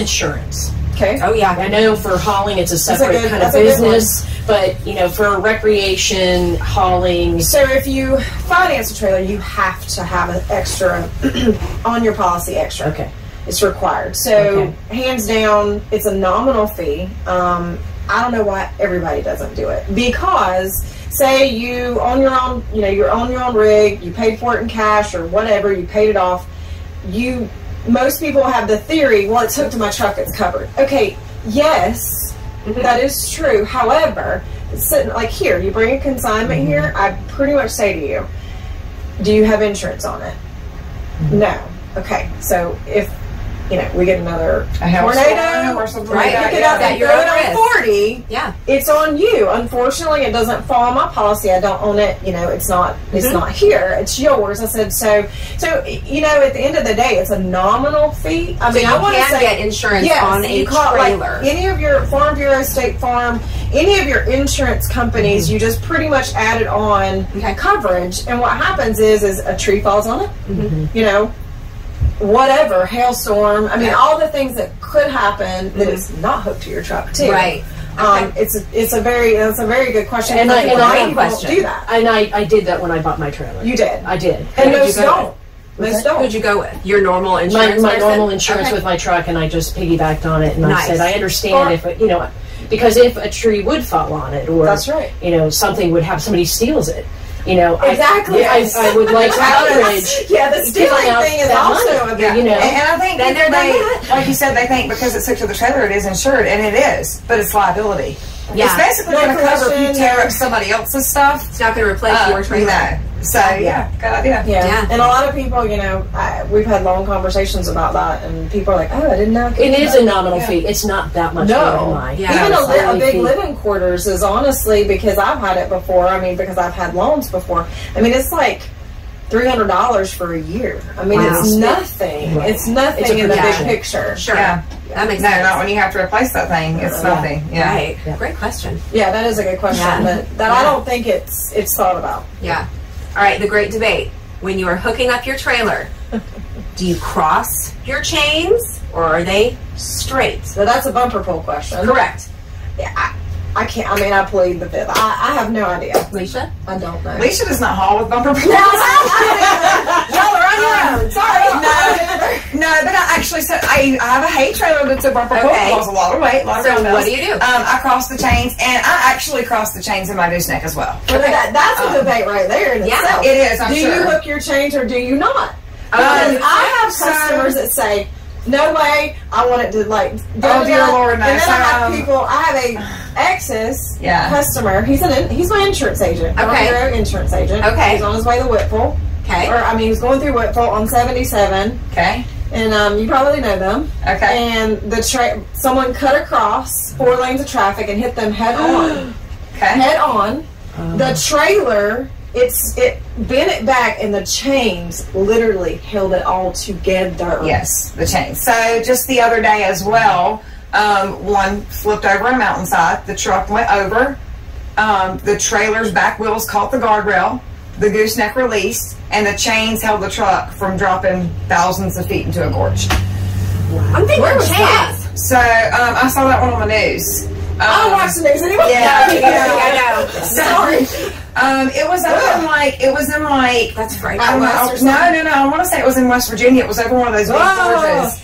insurance. Okay. Oh yeah. I know for hauling it's a separate kind of business, but you know, for recreation hauling. So if you finance a trailer, you have to have an extra on your policy. Extra. Okay. It's required. So hands down, it's a nominal fee. I don't know why everybody doesn't do it, because say you own your own, you know, you're on your own rig, you paid for it in cash or whatever, you paid it off. Most people have the theory, well, it's hooked to my truck, it's covered. Okay, yes, that is true. However, it's sitting like here, you bring a consignment here, I pretty much say to you, do you have insurance on it? No. Okay, so if you know, we get another tornado or something right, like pick it up and throw it on 40, it's on you. Unfortunately, it doesn't fall on my policy. I don't own it. You know, it's not here. It's yours. I said, so you know, at the end of the day, it's a nominal fee. I mean, I want to say get insurance on a trailer. Like any of your Farm Bureau, State Farm, any of your insurance companies, you just pretty much added on coverage, and what happens is a tree falls on it. You know, whatever, hailstorm, I mean, all the things that could happen that it's not hooked to your truck too. Right. It's a very good question. And I do that. And I did that when I bought my trailer. You did. I did. And most don't. Most don't. Who'd you go with? Your normal insurance? My normal insurance with my truck, and I just piggybacked on it. And I said, I understand if you know, because if a tree would fall on it, or you know, something would have, somebody steals it. You know, exactly. I would like coverage. Yeah, the stealing thing is also a big, you know. And I think then they, like you said, they think because it's hooked to the trailer, it is insured, and it is, but it's liability. Yeah, it's basically going to cover if you tear up somebody else's stuff. It's not going to replace your trailer. No. So yeah, good idea. Yeah, and a lot of people, you know, we've had long conversations about that, and people are like, "Oh, I didn't know." It is a nominal fee. It's not that much. No, even a big living quarters is honestly, because I've had it before. I mean, because I've had loans before. I mean, it's like $300 for a year. I mean, it's nothing. Right. It's nothing in the big picture. Sure. Yeah. That makes sense. Not when you have to replace that thing. It's nothing. Yeah. Right. Yeah. Great question. Yeah, that is a good question. But I don't think it's thought about. Yeah. All right, the great debate. When you are hooking up your trailer, do you cross your chains or are they straight? So that's a bumper pull question. Correct. Yeah, I can't. I mean, I plead the fifth. I have no idea. Leisha? I don't know. Leisha does not haul with bumper pulls. Y'all are on your own. Sorry. No, but I actually said I have a hay trailer that's a bumper pull. It holds a lot of weight, a lot of So what do you do? I cross the chains, and I actually cross the chains in my gooseneck as well. Well, that's a debate right there in itself. It is. I'm do sure. you hook your chains or do you not? Because I have customers that say, "No way, I want it to like." Oh dear Lord, no. And then I have people. I have a Access customer. He's my insurance agent. Okay. Insurance agent. Okay. He's on his way to Whitful. Okay. Or I mean, he's going through Whitful on 77. Okay. And you probably know them. Okay. And someone cut across 4 lanes of traffic and hit them head on. Okay. Head on. The trailer, it bent it back, and the chains literally held it all together. Yes, the chains. So just the other day as well, one flipped over a mountainside. The truck went over. The trailer's back wheels caught the guardrail. The gooseneck released, and the chains held the truck from dropping thousands of feet into a gorge. Wow. I'm thinking where was that? So I saw that one on the news. I don't watch the news anymore. Yeah, I know. Sorry. It was in like that's right. No. I want to say it was in West Virginia. It was over one of those big gorges.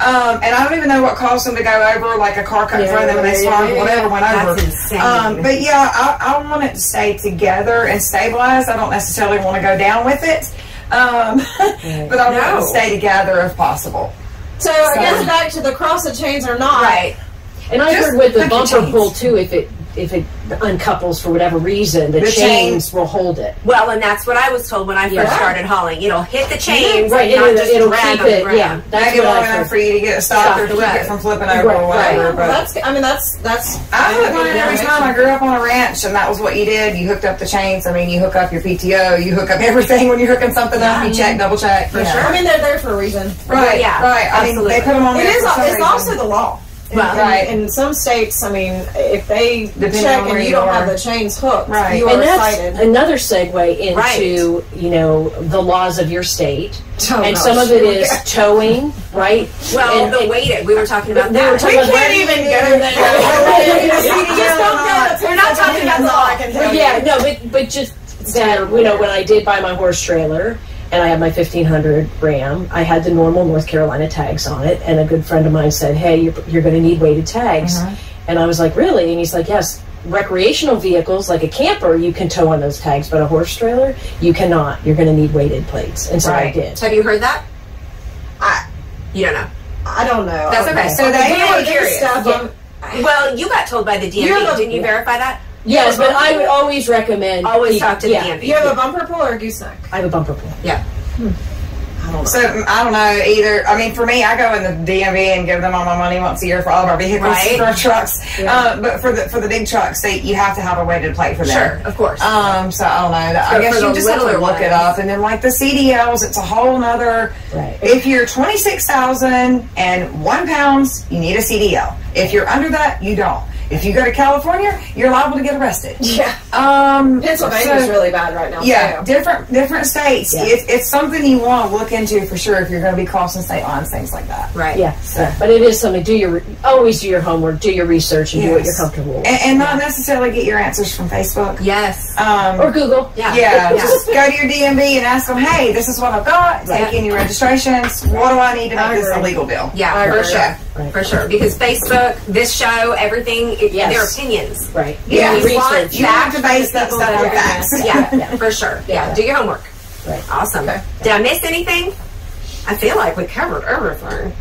And I don't even know what caused them to go over, like a car cut in front of them and they spun, whatever went over. That's insane. But yeah, I want it to stay together and stabilized. I don't necessarily want to go down with it. But I want it to stay together if possible. So I guess back to the cross the chains or not. Right. And I heard with the bumper pull too, if it uncouples for whatever reason, the chains will hold it. Well, and that's what I was told when I first started hauling. It'll hit the chains, right? Not just it'll drag keep it. Yeah, that's maybe long enough for you to get it stopped or to keep it from flipping over or whatever. But that's. I hooked mine every time. I grew up on a ranch, and that was what you did. You hooked up the chains. I mean, you hook up your PTO. You hook up everything when you're hooking something up. You check, double check. For sure. I mean, they're there for a reason. Right. Yeah. Right. I mean, they put them on. It's also the law. Well, right. In some states, I mean, if they check and you don't have the chains hooked, right. you are cited. Another segue into, you know, the laws of your state. And some of it is towing, right? Well, the weighted. We were talking about that. We can't even go there. We're not talking about the law. I can tell you. Yeah, no, but just that, you know, when I did buy my horse trailer, and I had my 1500 Ram, I had the normal North Carolina tags on it, and a good friend of mine said, hey, you're going to need weighted tags. And I was like, really? And he's like, yes, recreational vehicles, like a camper, you can tow on those tags, but a horse trailer, you cannot. You're going to need weighted plates. And so I did. Have you heard that? You don't know. I don't know. That's okay. So they were curious. Well, you got told by the DMV. Didn't you verify that? Yes, but I would always recommend... Always talk to the DMV. You have a bumper pull or a gooseneck? I have a bumper pull. Yeah. I don't know. So, I don't know either. I mean, for me, I go in the DMV and give them all my money once a year for all of our vehicles, for our trucks. Yeah. But for the big trucks, you have to have a weighted plate for them. Sure, of course. So, I don't know. I guess you just have to look it up. And then, like, the CDLs, it's a whole nother... Right. If you're 26,001 pounds, you need a CDL. If you're under that, you don't. If you go to California, you're liable to get arrested. Yeah. Pennsylvania's really bad right now. Yeah, different states. Yeah. It's something you want to look into for sure if you're going to be crossing state lines, things like that. Right. Yeah. So, but it is something. Always do your homework, do your research, and do what you're comfortable with. And not necessarily get your answers from Facebook. Yes. Or Google. Yeah. Just go to your DMV and ask them, hey, this is what I've got. Take in your registrations. What do I need to make this a legal bill? Yeah, for sure. Right. For sure. Because Facebook, this show, everything, their opinions. Right. Yeah. You have to base that stuff on facts. Yeah, for sure. Yeah. Do your homework. Right. Awesome. Okay. Did I miss anything? I feel like we covered everything.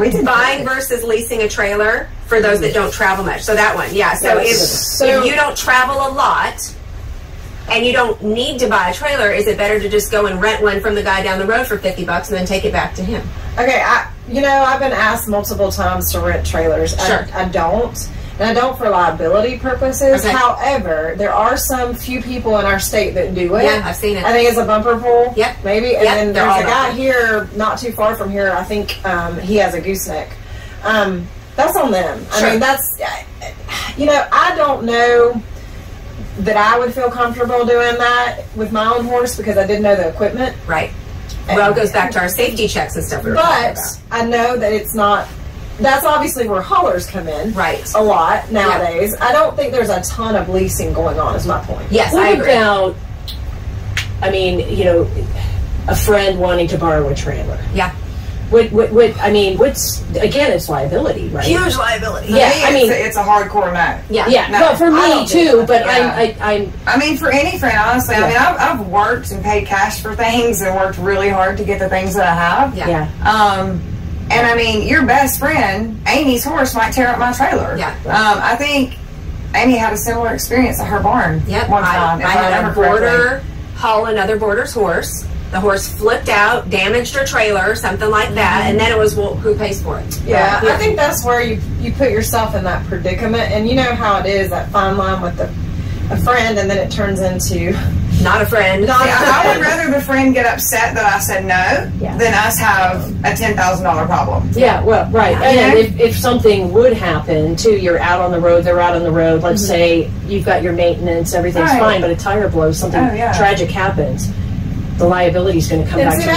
We did. Buying versus leasing a trailer for those that don't travel much. So that one, yeah. So if you don't travel a lot and you don't need to buy a trailer, is it better to just go and rent one from the guy down the road for $50 and then take it back to him? Okay, I've been asked multiple times to rent trailers. Sure. I don't. And I don't for liability purposes. Okay. However, there are some few people in our state that do it. Yeah, I've seen it. I think it's a bumper pull. Yep. Maybe. And then there's a guy here, not too far from here, I think he has a gooseneck. That's on them. Sure. I mean, that's, I don't know that I would feel comfortable doing that with my own horse because I didn't know the equipment. Right. Well, it goes back to our safety checks and stuff we were talking about. I know that it's not... That's obviously where haulers come in. Right. A lot nowadays. I don't think there's a ton of leasing going on, is my point. Yes, I agree. about, a friend wanting to borrow a trailer? Yeah. Again, it's liability, right? Huge liability. Yeah, it's a hardcore no. Yeah. Yeah. No, but for me too, but I'm for any friend, honestly, I've worked and paid cash for things and worked really hard to get the things that I have. Yeah. And your best friend, Amy's horse, might tear up my trailer. Yeah. I think Amy had a similar experience at her barn one time. I had a boarder haul another boarder's horse. The horse flipped out, damaged her trailer, something like that, and then it was, well, who pays for it? Yeah, I think that's where you put yourself in that predicament, and you know how it is, that fine line with a friend, and then it turns into... Not a friend. I would rather the friend get upset that I said no than us have a $10,000 problem. Yeah, well, right. And if something would happen, too, you're out on the road, they're out on the road, let's say you've got your maintenance, everything's fine, but a tire blows, something tragic happens, the liability is going to come back to the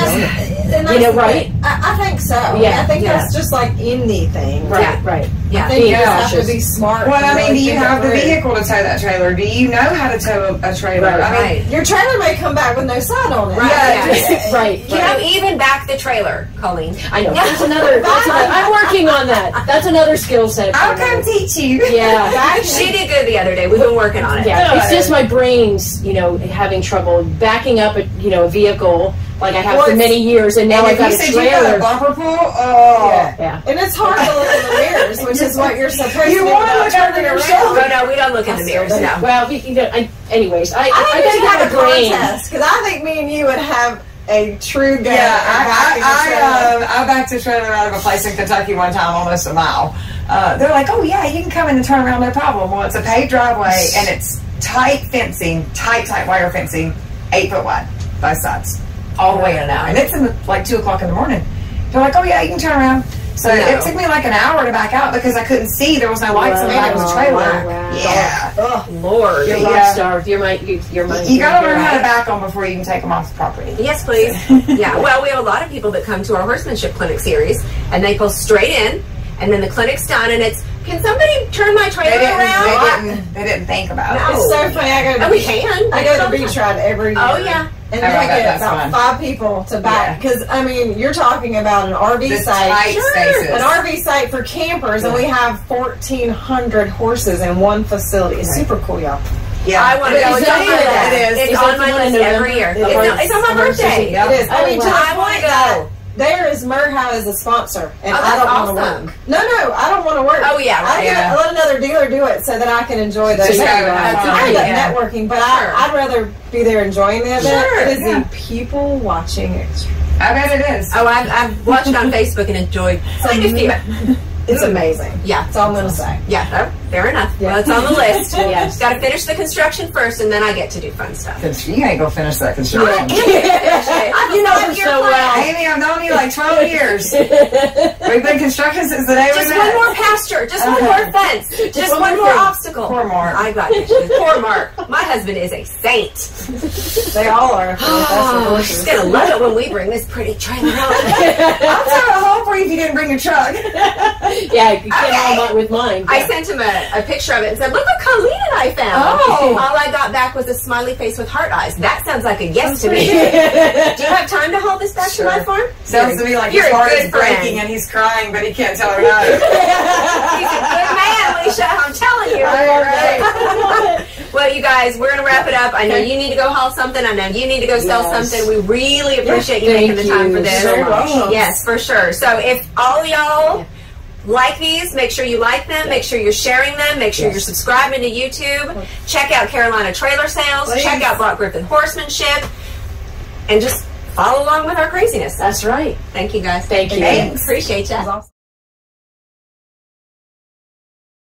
owner. Right? I think so. Yeah. I think that's just like anything. Right, right. Yeah. I think you have to be smart. Well, do you have the vehicle to tow that trailer? Do you know how to tow a trailer? Right. Your trailer may come back with no sign on it. Right. Right. Can you even back the trailer, Colleen? I know. That's another. I'm working on that. That's another skill set. I'll come teach you. Yeah. She did good the other day. We've been working on it. Yeah. It's just my brain's, having trouble backing up a vehicle like I have for many years, and now I've got a trailer. You got a bumper pull? Yeah. And it's hard to look in the mirrors, which is what you're supposed to do. You want to look over your shoulder. No, we don't look in the mirrors. No. Well, anyways, I think got a brain. Because I think me and you would have a true game. Yeah, I backed a trailer out of a place in Kentucky one time, almost a mile. They're like, oh yeah, you can come in and turn around, no problem. Well, it's a paved driveway, and it's tight fencing, tight wire fencing, 8 foot wide, both sides, all the way in and out. And it's in 2 o'clock in the morning. They're like, oh yeah, you can turn around. So it took me like an hour to back out because I couldn't see. There was no lights in the back of the trailer. Wow. Yeah. Oh, Lord. You're a rock star. You're my. You gotta learn how to back them before you can take them off the property. Yes, please. Yeah. Well, we have a lot of people that come to our horsemanship clinic series, and they pull straight in, and then the clinic's done, and it's, can somebody turn my trailer around? They didn't think about it. It's so funny. I go to the beach ride every year. Oh, yeah. And then I get about 5 people to back. Because, I mean, you're talking about an RV site. An RV site for campers, and we have 1,400 horses in one facility. It's super cool, y'all. Yeah, I want to go. It is. It's on my list every year. It's on my birthday. It is. I mean, I want to go. There is Merhow as a sponsor, and I don't want to work. No, I don't want to work. Oh yeah, right. I let another dealer do it so that I can enjoy the networking. But I'd rather be there enjoying the event. It is the people watching experience. I bet it is. Oh, I've watched it on Facebook and enjoyed quite a few. It's amazing. Yeah, that's all I'm gonna say. Yeah, fair enough. Yeah. Well, it's on the list. Yes, got to finish the construction first, and then I get to do fun stuff. You ain't gonna finish that construction. You know her so well, Amy. I've known you like 12 years. We've been construction since the day we met. Just one more pasture, just one more fence, just one more obstacle. Poor Mark. I got you. Poor Mark. My husband is a saint. They all are. She's gonna love it when we bring this pretty trailer home. I'll tear a hole for you if you didn't bring your truck. Yeah, you can't all with mine. I sent him a picture of it and said, look what Colleen and I found. Oh. All I got back was a smiley face with heart eyes. That sounds like a yes to me. Do you have time to hold this back to my farm? Sounds to me like his heart is breaking and he's crying, but he can't tell her no. He's a good man, Leisha. I'm telling you. Right. Well, you guys, we're going to wrap it up. I know you need to go haul something. I know you need to go sell something. We really appreciate you making the time for this. Yes, for sure. So if all y'all like these, make sure you like them, make sure you're sharing them, make sure you're subscribing to YouTube, check out Carolina Trailer Sales, check out Brock Griffith Horsemanship, and just follow along with our craziness. That's right. Thank you guys. Thank you. Thanks. Appreciate you.